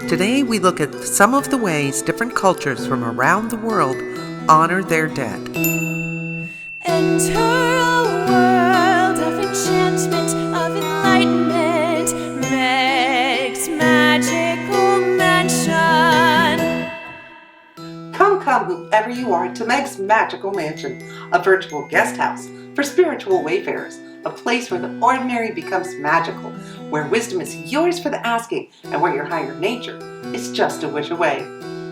Today we look at some of the ways different cultures from around the world honor their dead. Enter a world of enchantment, of enlightenment, Meg's Magical Mansion. Come, whoever you are, to Meg's Magical Mansion, a virtual guest house for spiritual wayfarers, a place where the ordinary becomes magical, where wisdom is yours for the asking, and where your higher nature is just a wish away.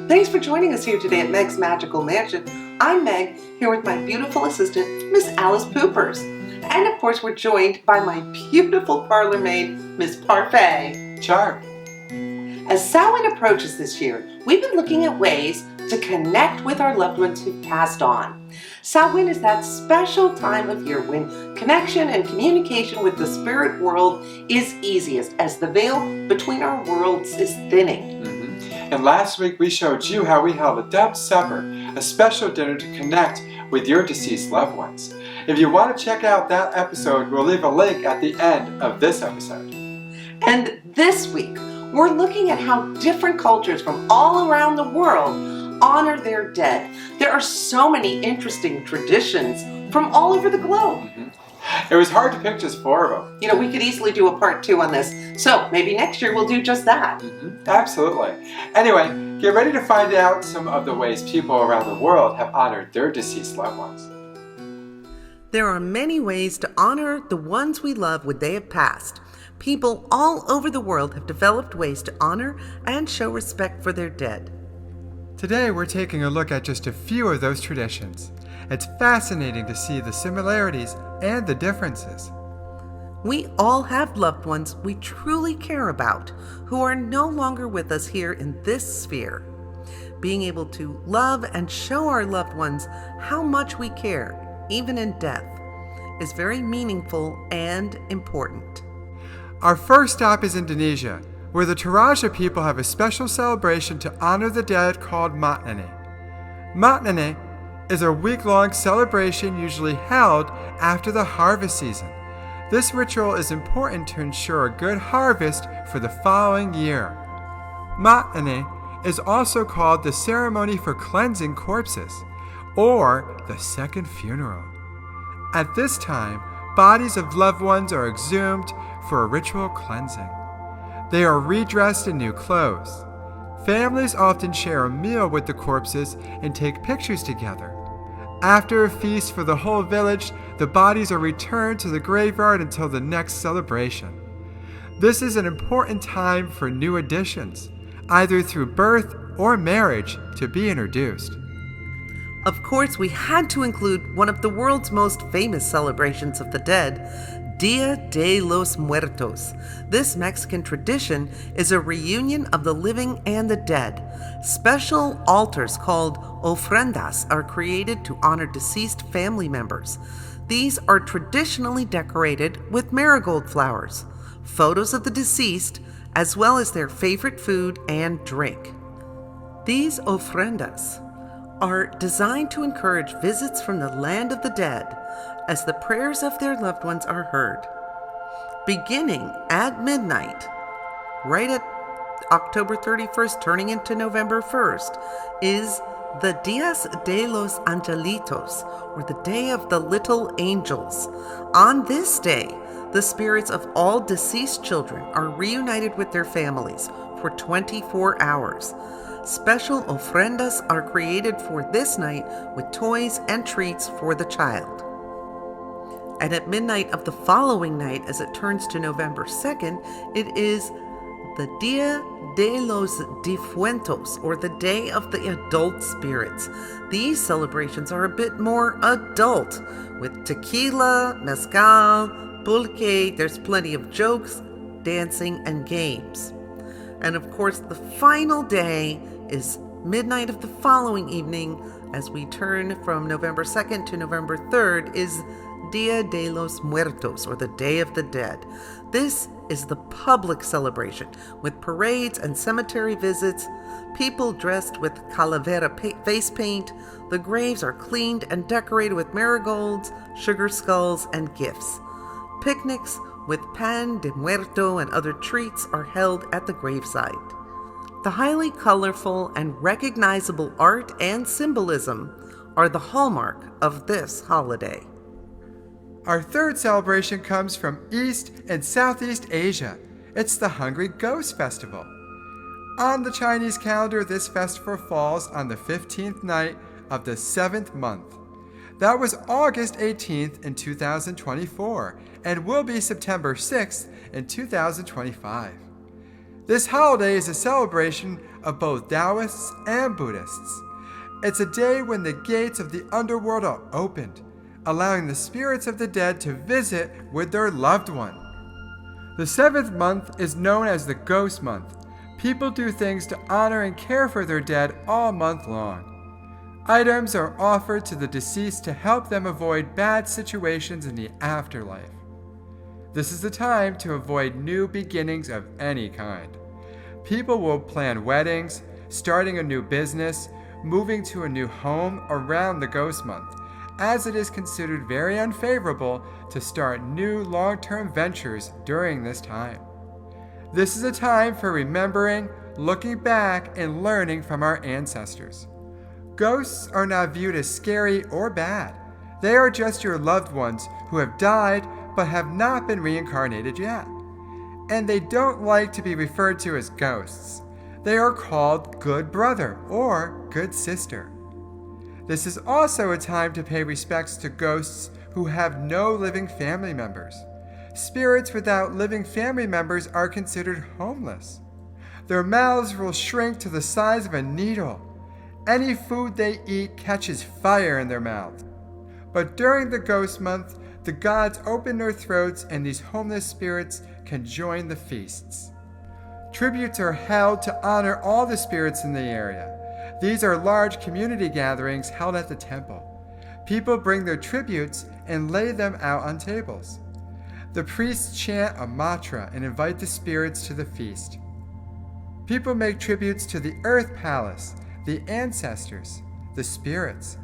Thanks for joining us here today at Meg's Magical Mansion. I'm Meg, here with my beautiful assistant, Miss Alice Poopers. And of course, we're joined by my beautiful parlor maid, Miss Parfait. Sure. As Samhain approaches this year, we've been looking at ways to connect with our loved ones who've passed on. Samhain is that special time of year when connection and communication with the spirit world is easiest, as the veil between our worlds is thinning. And last week we showed you how we held a Dove Supper, a special dinner to connect with your deceased loved ones. If you want to check out that episode, we'll leave a link at the end of this episode. And this week, we're looking at how different cultures from all around the world honor their dead. There are so many interesting traditions from all over the globe. It was hard to pick just 4 of them. You know, we could easily do a part 2 on this, so maybe next year we'll do just that. Absolutely. Anyway, get ready to find out some of the ways people around the world have honored their deceased loved ones. There are many ways to honor the ones we love when they have passed. People all over the world have developed ways to honor and show respect for their dead. Today we're taking a look at just a few of those traditions. It's fascinating to see the similarities and the differences. We all have loved ones we truly care about who are no longer with us here in this sphere. Being able to love and show our loved ones how much we care, even in death, is very meaningful and important. Our first stop is Indonesia, where the Toraja people have a special celebration to honor the dead called Matnane. Matnane is a week-long celebration usually held after the harvest season. This ritual is important to ensure a good harvest for the following year. Matnane is also called the ceremony for cleansing corpses, or the second funeral. At this time, bodies of loved ones are exhumed for a ritual cleansing. They are redressed in new clothes. Families often share a meal with the corpses and take pictures together. After a feast for the whole village, the bodies are returned to the graveyard until the next celebration. This is an important time for new additions, either through birth or marriage, to be introduced. Of course, we had to include one of the world's most famous celebrations of the dead, Dia de los Muertos. This Mexican tradition is a reunion of the living and the dead. Special altars called ofrendas are created to honor deceased family members. These are traditionally decorated with marigold flowers, photos of the deceased, as well as their favorite food and drink. These ofrendas are designed to encourage visits from the land of the dead, as the prayers of their loved ones are heard. Beginning at midnight, right at October 31st, turning into November 1st, is the Dias de los Angelitos, or the Day of the Little Angels. On this day, the spirits of all deceased children are reunited with their families for 24 hours. Special ofrendas are created for this night with toys and treats for the child. And at midnight of the following night, as it turns to November 2nd, it is the Dia de los Difuntos, or the Day of the Adult Spirits. These celebrations are a bit more adult, with tequila, mezcal, pulque. There's plenty of jokes, dancing, and games. And of course, the final day is midnight of the following evening. As we turn from November 2nd to November 3rd is Dia de los Muertos, or the Day of the Dead. This is the public celebration with parades and cemetery visits, people dressed with calavera face paint. The graves are cleaned and decorated with marigolds, sugar skulls, and gifts. Picnics with pan de muerto and other treats are held at the gravesite. The highly colorful and recognizable art and symbolism are the hallmark of this holiday. Our third celebration comes from East and Southeast Asia. It's the Hungry Ghost Festival. On the Chinese calendar, this festival falls on the 15th night of the 7th month. That was August 18th in 2024 and will be September 6th in 2025. This holiday is a celebration of both Taoists and Buddhists. It's a day when the gates of the underworld are opened, allowing the spirits of the dead to visit with their loved one. The 7th month is known as the Ghost Month. People do things to honor and care for their dead all month long. Items are offered to the deceased to help them avoid bad situations in the afterlife. This is the time to avoid new beginnings of any kind. People will plan weddings, starting a new business, moving to a new home around the Ghost Month, as it is considered very unfavorable to start new long-term ventures during this time. This is a time for remembering, looking back, and learning from our ancestors. Ghosts are not viewed as scary or bad. They are just your loved ones who have died but have not been reincarnated yet. And they don't like to be referred to as ghosts. They are called good brother or good sister. This is also a time to pay respects to ghosts who have no living family members. Spirits without living family members are considered homeless. Their mouths will shrink to the size of a needle. Any food they eat catches fire in their mouths. But during the Ghost Month, the gods open their throats and these homeless spirits can join the feasts. Tributes are held to honor all the spirits in the area. These are large community gatherings held at the temple. People bring their tributes and lay them out on tables. The priests chant a mantra and invite the spirits to the feast. People make tributes to the Earth Palace, the ancestors, the spirits,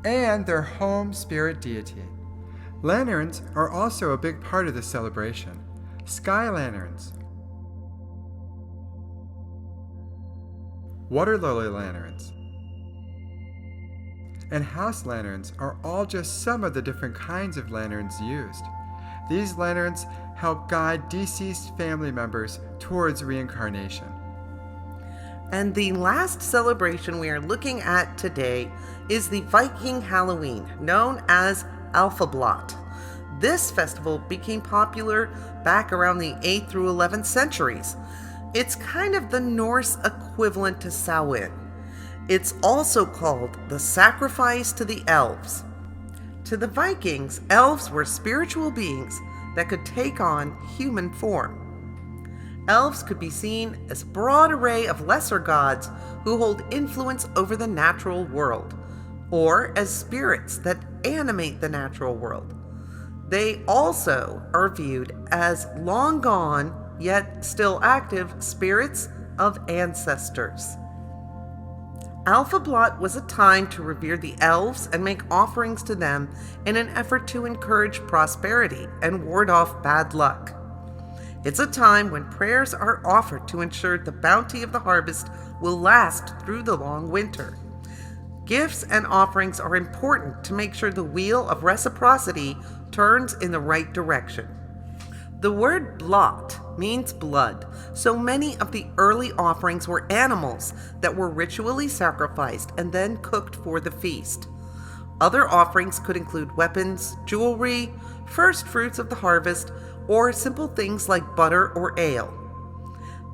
and their home spirit deity. Lanterns are also a big part of the celebration. Sky lanterns, water lily lanterns, and house lanterns are all just some of the different kinds of lanterns used. These lanterns help guide deceased family members towards reincarnation. And the last celebration we are looking at today is the Viking Halloween, known as Alfablot. This festival became popular back around the 8th through 11th centuries. It's kind of the Norse equivalent to Samhain. It's also called the sacrifice to the elves. To the Vikings, elves were spiritual beings that could take on human form. Elves could be seen as a broad array of lesser gods who hold influence over the natural world, or as spirits that animate the natural world. They also are viewed as long gone, yet still active spirits of ancestors. Alfablot was a time to revere the elves and make offerings to them in an effort to encourage prosperity and ward off bad luck. It's a time when prayers are offered to ensure the bounty of the harvest will last through the long winter. Gifts and offerings are important to make sure the wheel of reciprocity turns in the right direction. The word blot means blood, so many of the early offerings were animals that were ritually sacrificed and then cooked for the feast. Other offerings could include weapons, jewelry, first fruits of the harvest, or simple things like butter or ale.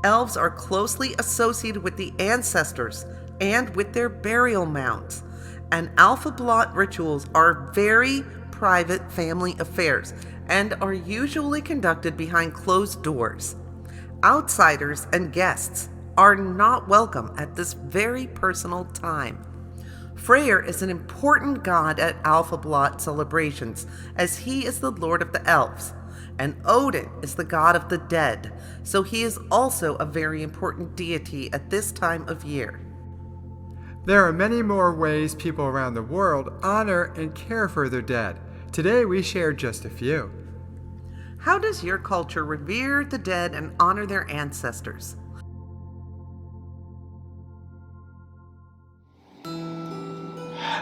Elves are closely associated with the ancestors and with their burial mounds, and Alfablot rituals are very private family affairs and are usually conducted behind closed doors. Outsiders and guests are not welcome at this very personal time. Freyr is an important god at Alfablot celebrations, as he is the lord of the elves, and Odin is the god of the dead, so he is also a very important deity at this time of year. There are many more ways people around the world honor and care for their dead. Today we shared just a few. How does your culture revere the dead and honor their ancestors?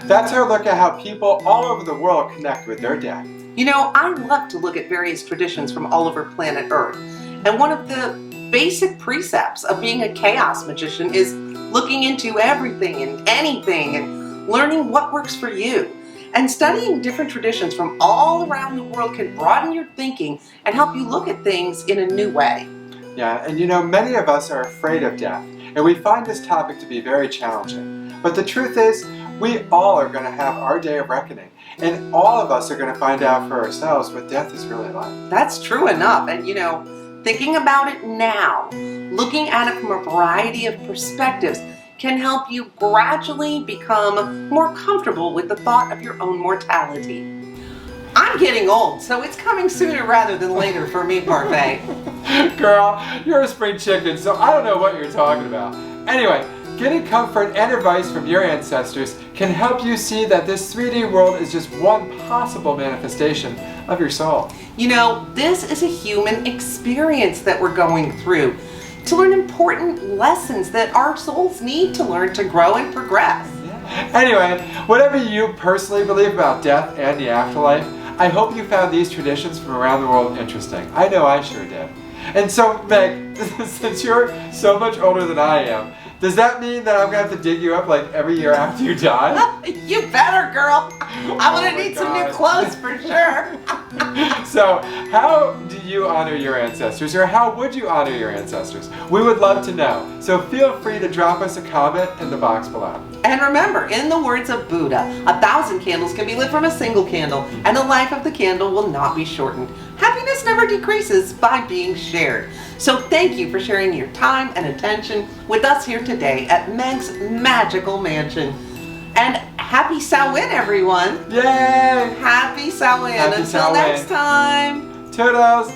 That's our look at how people all over the world connect with their dead. You know, I love to look at various traditions from all over planet Earth. And one of the basic precepts of being a chaos magician is looking into everything and anything and learning what works for you. And studying different traditions from all around the world can broaden your thinking and help you look at things in a new way. Yeah, and you know, many of us are afraid of death, and we find this topic to be very challenging. But the truth is, we all are going to have our day of reckoning, and all of us are going to find out for ourselves what death is really like. That's true enough. And you know, thinking about it now, looking at it from a variety of perspectives, can help you gradually become more comfortable with the thought of your own mortality. I'm getting old, so it's coming sooner rather than later for me, Parfait. Girl, you're a spring chicken, so I don't know what you're talking about. Anyway, getting comfort and advice from your ancestors can help you see that this 3D world is just one possible manifestation of your soul. You know, this is a human experience that we're going through to learn important lessons that our souls need to learn to grow and progress. Anyway, whatever you personally believe about death and the afterlife, I hope you found these traditions from around the world interesting. I know I sure did. And so, Meg, since you're so much older than I am, does that mean that I'm going to have to dig you up like every year after you die? You better, girl. I'm going to need some new clothes for sure. So, how do you honor your ancestors, or how would you honor your ancestors? We would love to know. So feel free to drop us a comment in the box below. And remember, in the words of Buddha, 1,000 candles can be lit from a single candle, and the life of the candle will not be shortened. Happiness never decreases by being shared. So thank you for sharing your time and attention with us here today at Meg's Magical Mansion. And happy Samhain, everyone! Yay! Happy Samhain! Happy Until Samhain. next time! Toodles!